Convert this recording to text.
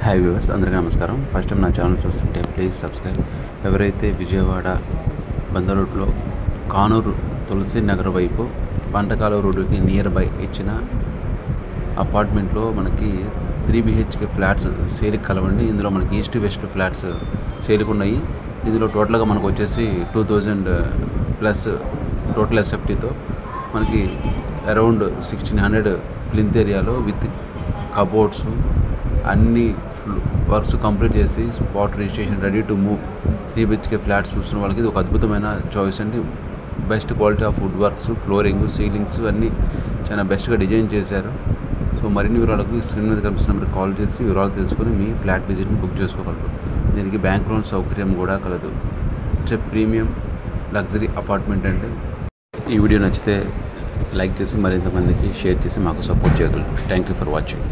Hi viewers, అందరికీ నమస్కారం. First time నా ఛానల్ చూస్తుంటే ప్లీజ్ సబ్స్క్రైబ్. ఎవరైతే విజయవాడ బందర్ రోడ్లో కానూరు తులసి నగర్ వైపు పంటకాల రోడ్డుకి నియర్ బై ఇచ్చిన అపార్ట్మెంట్లో మనకి 3 BHK ఫ్లాట్స్ సేల్కి కలవండి. ఇందులో మనకి ఈస్ట్ వెస్ట్ ఫ్లాట్స్ సేల్కి ఉన్నాయి. ఇందులో టోటల్గా మనకు వచ్చేసి 2000 ప్లస్ టోటల్ ఎస్ఎఫ్టీతో మనకి అరౌండ్ 1600 ప్లింత్ ఏరియాలో విత్ కబోర్డ్స్ అన్ని వర్క్స్ కంప్లీట్ చేసి spot registration ready to move 3 BHK flats చూస్తున్న వాళ్ళకి ఇది ఒక అద్భుతమైన చాయిస్ అండి. Best quality of wood works, flooring, ceilings అన్నీ చాలా బెస్ట్గా డిజైన్ చేశారు. సో మరిన్ని వివరాలకు స్క్రీన్ మీద కనిపిస్తున్న నెంబర్కి కాల్ చేసి వివరాలు తెలుసుకొని మీ ఫ్లాట్ విజిట్ని బుక్ చేసుకోగలరు. దీనికి బ్యాంక్ లోన్ సౌకర్యం కూడా కలదు. It's a premium luxury apartment అండి. ఈ వీడియో నచ్చితే లైక్ చేసి మరింతమందికి షేర్ చేసి మాకు సపోర్ట్ చేయగలరు. Thank you for watching.